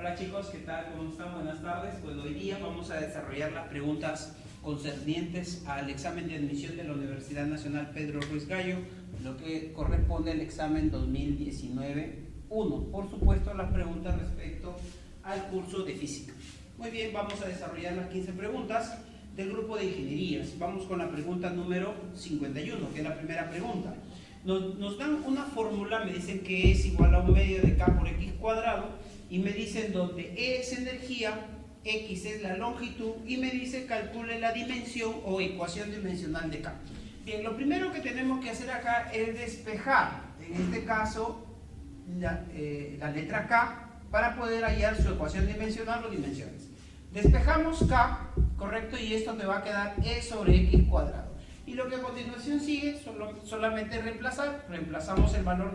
Hola chicos, ¿qué tal? ¿Cómo están? Buenas tardes. Pues hoy día vamos a desarrollar las preguntas concernientes al examen de admisión de la Universidad Nacional Pedro Ruiz Gallo, lo que corresponde al examen 2019-1. Por supuesto, las preguntas respecto al curso de física. Muy bien, vamos a desarrollar las 15 preguntas del grupo de ingenierías. Vamos con la pregunta número 51, que es la primera pregunta. Nos dan una fórmula, me dicen que es igual a un medio de K por X cuadrado, y me dicen donde E es energía, X es la longitud, y me dice calcule la dimensión o ecuación dimensional de K. Bien, lo primero que tenemos que hacer acá es despejar, en este caso, la letra K, para poder hallar su ecuación dimensional o dimensiones. Despejamos K, correcto, y esto te va a quedar E sobre X cuadrado. Y lo que a continuación sigue, solamente reemplazamos el valor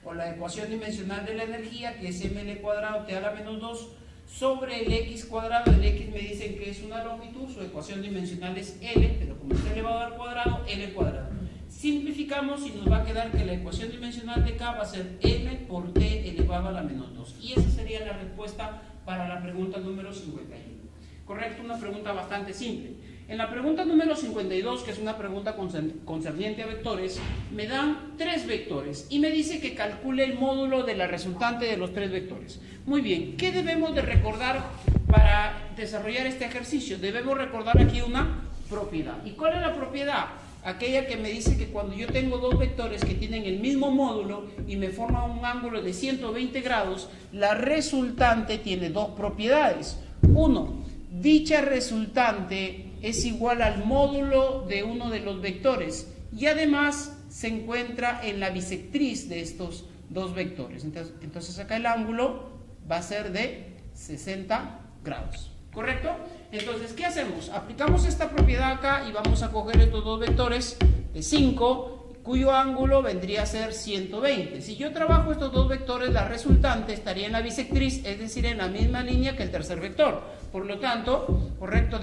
o la ecuación dimensional de la energía, que es ml cuadrado t a la menos 2, sobre el x cuadrado. El x me dicen que es una longitud, su ecuación dimensional es L, pero como es elevado al cuadrado, L cuadrado. Simplificamos y nos va a quedar que la ecuación dimensional de K va a ser m por t elevado a la menos 2. Y esa sería la respuesta para la pregunta número 51. Correcto, una pregunta bastante simple. En la pregunta número 52, que es una pregunta concerniente a vectores, me dan 3 vectores y me dice que calcule el módulo de la resultante de los 3 vectores. Muy bien, ¿qué debemos de recordar para desarrollar este ejercicio? Debemos recordar aquí una propiedad. ¿Y cuál es la propiedad? Aquella que me dice que cuando yo tengo 2 vectores que tienen el mismo módulo y me forman un ángulo de 120 grados, la resultante tiene 2 propiedades. 1, dicha resultante es igual al módulo de uno de los vectores y además se encuentra en la bisectriz de estos 2 vectores. Entonces acá el ángulo va a ser de 60 grados. ¿Correcto? Entonces, ¿qué hacemos? Aplicamos esta propiedad acá y vamos a coger estos 2 vectores de 5, cuyo ángulo vendría a ser 120. Si yo trabajo estos 2 vectores, la resultante estaría en la bisectriz, es decir, en la misma línea que el tercer vector. Por lo tanto, correcto,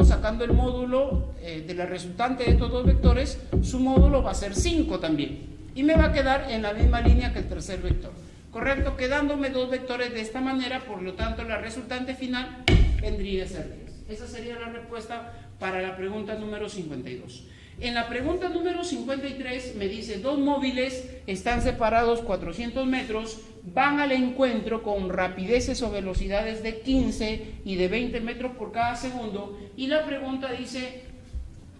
sacando el módulo de la resultante de estos 2 vectores, su módulo va a ser 5 también. Y me va a quedar en la misma línea que el tercer vector. Correcto, quedándome 2 vectores de esta manera, por lo tanto, la resultante final vendría a ser 10. Esa sería la respuesta para la pregunta número 52. En la pregunta número 53 me dice 2 móviles están separados 400 metros, van al encuentro con rapideces o velocidades de 15 y de 20 metros por cada segundo, y la pregunta dice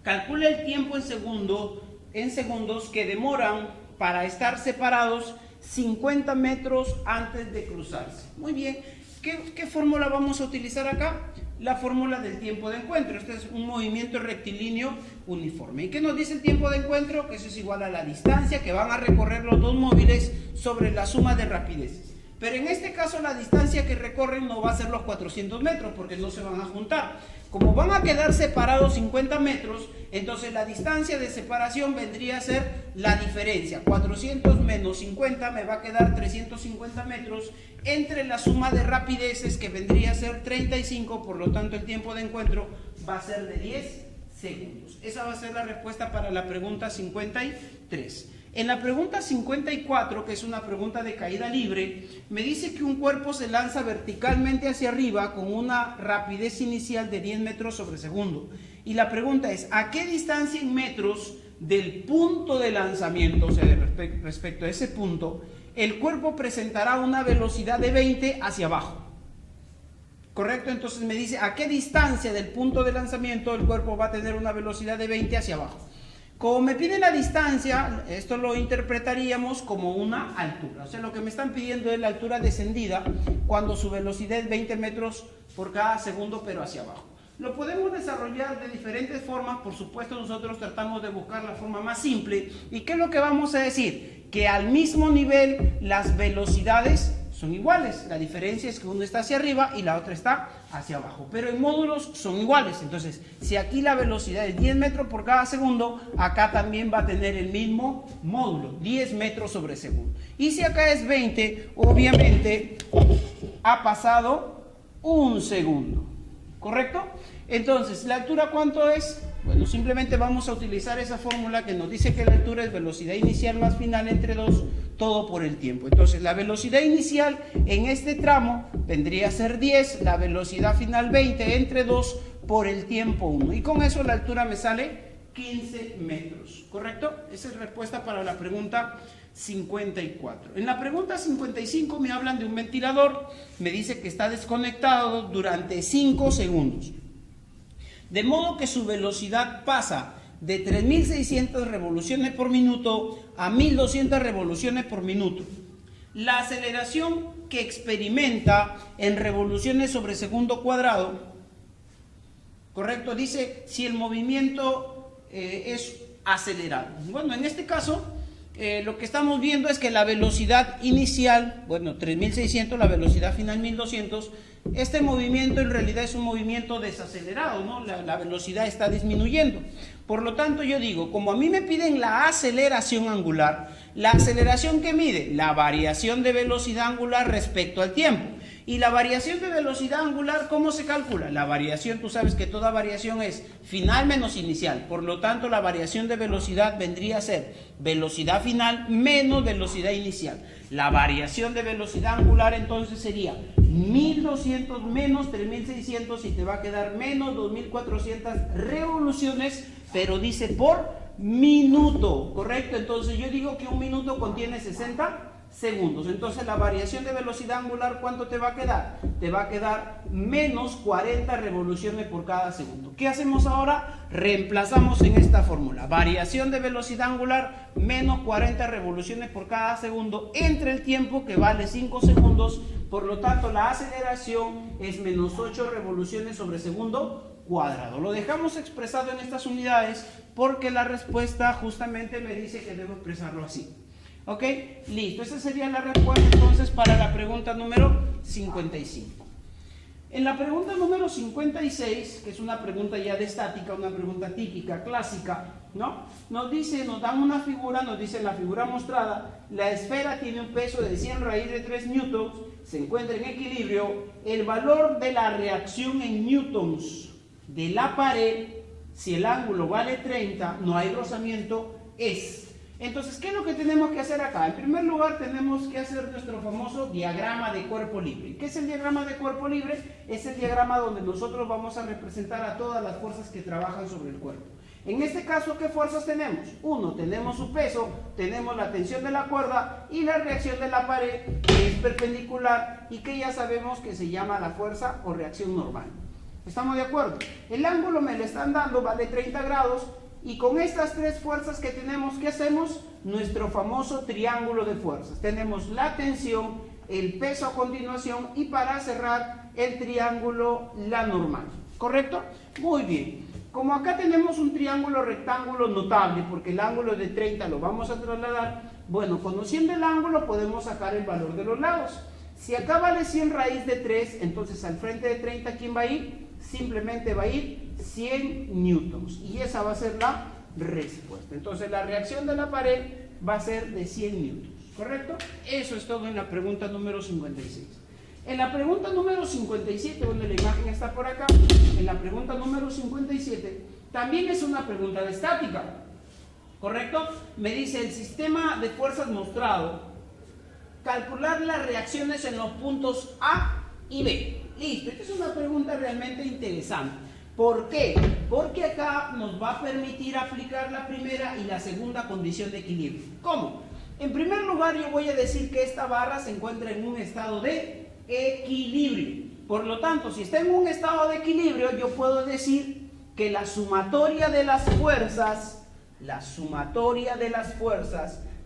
calcula el tiempo en segundos que demoran para estar separados 50 metros antes de cruzarse. Muy bien, ¿qué fórmula vamos a utilizar acá? La fórmula del tiempo de encuentro. Este es un movimiento rectilíneo uniforme. ¿Y qué nos dice el tiempo de encuentro? Que eso es igual a la distancia que van a recorrer los 2 móviles sobre la suma de rapideces. Pero en este caso la distancia que recorren no va a ser los 400 metros porque no se van a juntar. Como van a quedar separados 50 metros, entonces la distancia de separación vendría a ser la diferencia. 400 menos 50 me va a quedar 350 metros entre la suma de rapideces, que vendría a ser 35, por lo tanto el tiempo de encuentro va a ser de 10 segundos. Esa va a ser la respuesta para la pregunta 53. En la pregunta 54, que es una pregunta de caída libre, me dice que un cuerpo se lanza verticalmente hacia arriba con una rapidez inicial de 10 metros sobre segundo. Y la pregunta es, ¿a qué distancia en metros del punto de lanzamiento, o sea, respecto a ese punto, el cuerpo presentará una velocidad de 20 hacia abajo? ¿Correcto? Entonces me dice, ¿a qué distancia del punto de lanzamiento el cuerpo va a tener una velocidad de 20 hacia abajo? Como me pide la distancia, esto lo interpretaríamos como una altura. O sea, lo que me están pidiendo es la altura descendida cuando su velocidad es 20 metros por cada segundo, pero hacia abajo. Lo podemos desarrollar de diferentes formas. Por supuesto, nosotros tratamos de buscar la forma más simple. ¿Y qué es lo que vamos a decir? Que al mismo nivel las velocidades son iguales. La diferencia es que uno está hacia arriba y la otra está hacia abajo. Pero en módulos son iguales. Entonces, si aquí la velocidad es 10 metros por cada segundo, acá también va a tener el mismo módulo, 10 metros sobre segundo. Y si acá es 20, obviamente ha pasado un segundo. ¿Correcto? Entonces, ¿la altura cuánto es? Bueno, simplemente vamos a utilizar esa fórmula que nos dice que la altura es velocidad inicial más final entre 2, todo por el tiempo. Entonces, la velocidad inicial en este tramo vendría a ser 10, la velocidad final 20 entre 2 por el tiempo 1. Y con eso la altura me sale 15 metros, ¿correcto? Esa es la respuesta para la pregunta 54. En la pregunta 55 me hablan de un ventilador, me dice que está desconectado durante 5 segundos. De modo que su velocidad pasa de 3600 revoluciones por minuto a 1200 revoluciones por minuto. La aceleración que experimenta en revoluciones sobre segundo cuadrado, correcto, dice si el movimiento es acelerado. Bueno, en este caso lo que estamos viendo es que la velocidad inicial, bueno, 3600, la velocidad final 1200, este movimiento en realidad es un movimiento desacelerado, ¿no? La velocidad está disminuyendo. Por lo tanto, yo digo, como a mí me piden la aceleración angular, la aceleración que mide la variación de velocidad angular respecto al tiempo. Y la variación de velocidad angular, ¿cómo se calcula? La variación, tú sabes que toda variación es final menos inicial. Por lo tanto, la variación de velocidad vendría a ser velocidad final menos velocidad inicial. La variación de velocidad angular entonces sería 1200 menos 3600 y te va a quedar menos 2400 revoluciones, pero dice por minuto, ¿correcto? Entonces yo digo que un minuto contiene 60 segundos. Entonces la variación de velocidad angular, ¿cuánto te va a quedar? Te va a quedar menos 40 revoluciones por cada segundo. ¿Qué hacemos ahora? Reemplazamos en esta fórmula. Variación de velocidad angular menos 40 revoluciones por cada segundo entre el tiempo, que vale 5 segundos. Por lo tanto, la aceleración es menos 8 revoluciones sobre segundo cuadrado. Lo dejamos expresado en estas unidades porque la respuesta justamente me dice que debo expresarlo así. ¿Ok? Listo. Esa sería la respuesta entonces para la pregunta número 55. En la pregunta número 56, que es una pregunta ya de estática, una pregunta típica, clásica, ¿no? Nos dan una figura, nos dice en la figura mostrada, la esfera tiene un peso de 100 raíz de 3 newtons, se encuentra en equilibrio, el valor de la reacción en newtons de la pared, si el ángulo vale 30, no hay rozamiento, es. Entonces, ¿qué es lo que tenemos que hacer acá? En primer lugar, tenemos que hacer nuestro famoso diagrama de cuerpo libre. ¿Qué es el diagrama de cuerpo libre? Es el diagrama donde nosotros vamos a representar a todas las fuerzas que trabajan sobre el cuerpo. En este caso, ¿qué fuerzas tenemos? Uno, tenemos su peso, tenemos la tensión de la cuerda y la reacción de la pared, que es perpendicular y que ya sabemos que se llama la fuerza o reacción normal. ¿Estamos de acuerdo? El ángulo me lo están dando, vale 30 grados. Y con estas tres fuerzas que tenemos, ¿qué hacemos? Nuestro famoso triángulo de fuerzas. Tenemos la tensión, el peso a continuación y para cerrar el triángulo, la normal. ¿Correcto? Muy bien. Como acá tenemos un triángulo rectángulo notable, porque el ángulo de 30 lo vamos a trasladar, bueno, conociendo el ángulo podemos sacar el valor de los lados. Si acá vale 100 raíz de 3, entonces al frente de 30, ¿quién va a ir? Simplemente va a ir 100 newtons y esa va a ser la respuesta. Entonces la reacción de la pared va a ser de 100 newtons, ¿correcto? Eso es todo en la pregunta número 56. En la pregunta número 57, donde la imagen está por acá, en la pregunta número 57, también es una pregunta de estática, ¿correcto? Me dice el sistema de fuerzas mostrado, calcular las reacciones en los puntos A y B. Listo, esta es una pregunta realmente interesante. ¿Por qué? Porque acá nos va a permitir aplicar la primera y la segunda condición de equilibrio. ¿Cómo? En primer lugar, yo voy a decir que esta barra se encuentra en un estado de equilibrio. Por lo tanto, si está en un estado de equilibrio, yo puedo decir que la sumatoria de las fuerzas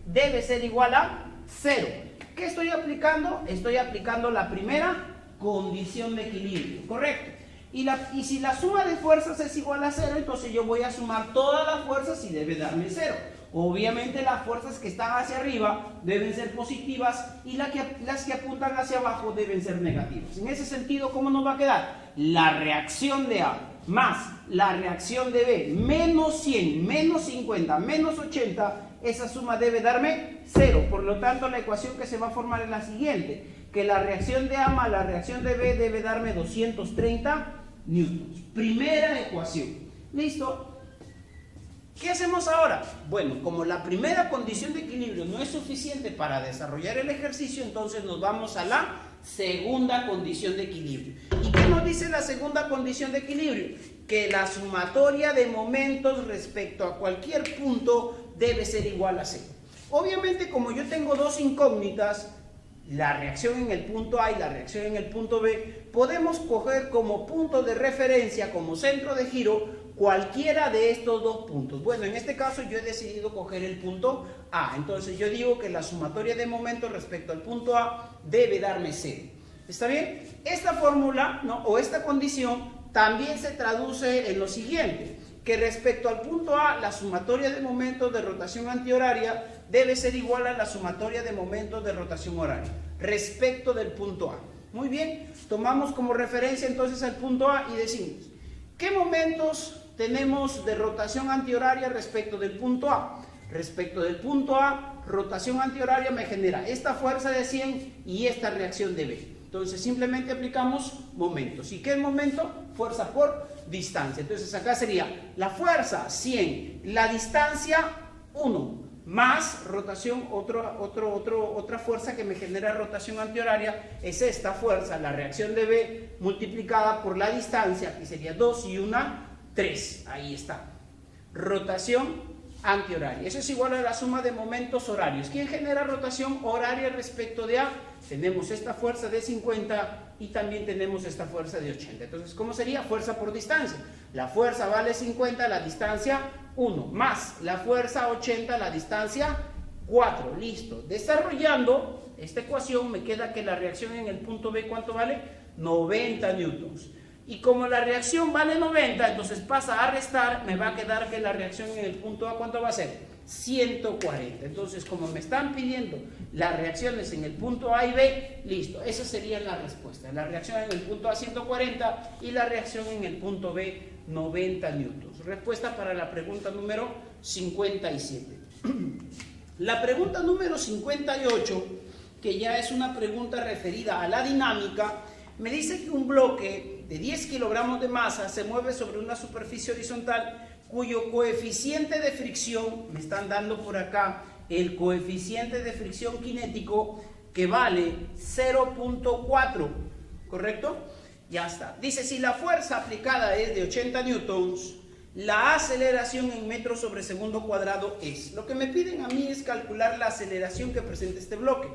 debe ser igual a 0. ¿Qué estoy aplicando? Estoy aplicando la primera condición de equilibrio, ¿correcto? Y si la suma de fuerzas es igual a 0, entonces yo voy a sumar todas las fuerzas y debe darme 0. Obviamente las fuerzas que están hacia arriba deben ser positivas y las que apuntan hacia abajo deben ser negativas. En ese sentido, ¿cómo nos va a quedar? La reacción de A más la reacción de B menos 100, menos 50, menos 80, esa suma debe darme 0. Por lo tanto, la ecuación que se va a formar es la siguiente, que la reacción de A más la reacción de B debe darme 230 newtons. Primera ecuación. ¿Listo? ¿Qué hacemos ahora? Bueno, como la primera condición de equilibrio no es suficiente para desarrollar el ejercicio, entonces nos vamos a la segunda condición de equilibrio. ¿Y qué nos dice la segunda condición de equilibrio? Que la sumatoria de momentos respecto a cualquier punto debe ser igual a 0. Obviamente, como yo tengo dos incógnitas, la reacción en el punto A y la reacción en el punto B, podemos coger como punto de referencia, como centro de giro, cualquiera de estos dos puntos. Bueno, en este caso yo he decidido coger el punto A. Entonces yo digo que la sumatoria de momentos respecto al punto A debe darme 0. ¿Está bien? Esta fórmula, ¿no?, o esta condición también se traduce en lo siguiente, que respecto al punto A, la sumatoria de momentos de rotación antihoraria debe ser igual a la sumatoria de momentos de rotación horaria respecto del punto A. Muy bien, tomamos como referencia entonces al punto A y decimos, ¿qué momentos tenemos de rotación antihoraria respecto del punto A? Respecto del punto A, rotación antihoraria me genera esta fuerza de 100 y esta reacción de B. Entonces simplemente aplicamos momentos. ¿Y qué es momento? Fuerza por distancia. Entonces acá sería la fuerza 100, la distancia 1, más rotación, otra fuerza que me genera rotación antihoraria es esta fuerza, la reacción de B multiplicada por la distancia, aquí sería 2 y 1, 3. Ahí está. Rotación antihoraria. Eso es igual a la suma de momentos horarios. ¿Quién genera rotación horaria respecto de A? Tenemos esta fuerza de 50 y también tenemos esta fuerza de 80. Entonces, ¿cómo sería? Fuerza por distancia. La fuerza vale 50, la distancia 1, más la fuerza 80, la distancia 4. Listo. Desarrollando esta ecuación me queda que la reacción en el punto B, ¿cuánto vale? 90 newtons. Y como la reacción vale 90, entonces pasa a restar, me va a quedar que la reacción en el punto A, ¿cuánto va a ser? 140. Entonces, como me están pidiendo las reacciones en el punto A y B, listo, esa sería la respuesta. La reacción en el punto A 140 y la reacción en el punto B 90 newtons. Respuesta para la pregunta número 57. La pregunta número 58, que ya es una pregunta referida a la dinámica, me dice que un bloque de 10 kilogramos de masa se mueve sobre una superficie horizontal cuyo coeficiente de fricción, me están dando por acá el coeficiente de fricción cinético, que vale 0.4, ¿correcto? Ya está. Dice, si la fuerza aplicada es de 80 newtons, la aceleración en metros sobre segundo cuadrado es. Lo que me piden a mí es calcular la aceleración que presenta este bloque.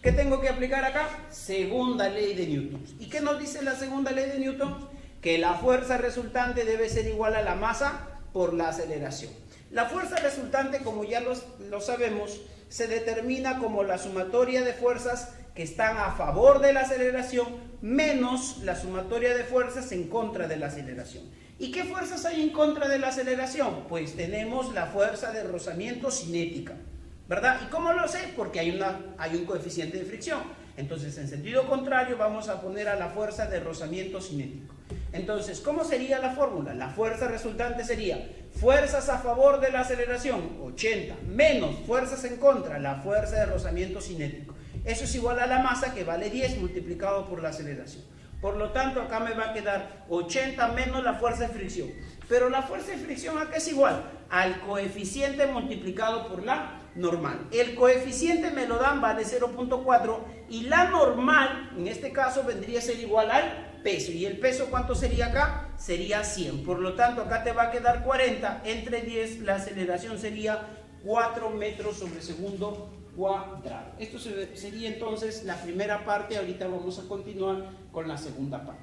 ¿Qué tengo que aplicar acá? Segunda ley de Newton. ¿Y qué nos dice la segunda ley de Newton? Que la fuerza resultante debe ser igual a la masa por la aceleración. La fuerza resultante, como ya lo sabemos, se determina como la sumatoria de fuerzas que están a favor de la aceleración menos la sumatoria de fuerzas en contra de la aceleración. ¿Y qué fuerzas hay en contra de la aceleración? Pues tenemos la fuerza de rozamiento cinética, ¿verdad? ¿Y cómo lo sé? Porque hay un coeficiente de fricción. Entonces, en sentido contrario, vamos a poner a la fuerza de rozamiento cinético. Entonces, ¿cómo sería la fórmula? La fuerza resultante sería fuerzas a favor de la aceleración, 80, menos fuerzas en contra, la fuerza de rozamiento cinético. Eso es igual a la masa, que vale 10 multiplicado por la aceleración. Por lo tanto, acá me va a quedar 80 menos la fuerza de fricción. Pero la fuerza de fricción acá es igual al coeficiente multiplicado por la normal. El coeficiente me lo dan, vale 0.4, y la normal, en este caso, vendría a ser igual al peso. ¿Y el peso cuánto sería acá? Sería 100. Por lo tanto, acá te va a quedar 40 entre 10, la aceleración sería 4 metros sobre segundo cuadrado. Esto sería entonces la primera parte. Ahorita vamos a continuar con la segunda parte.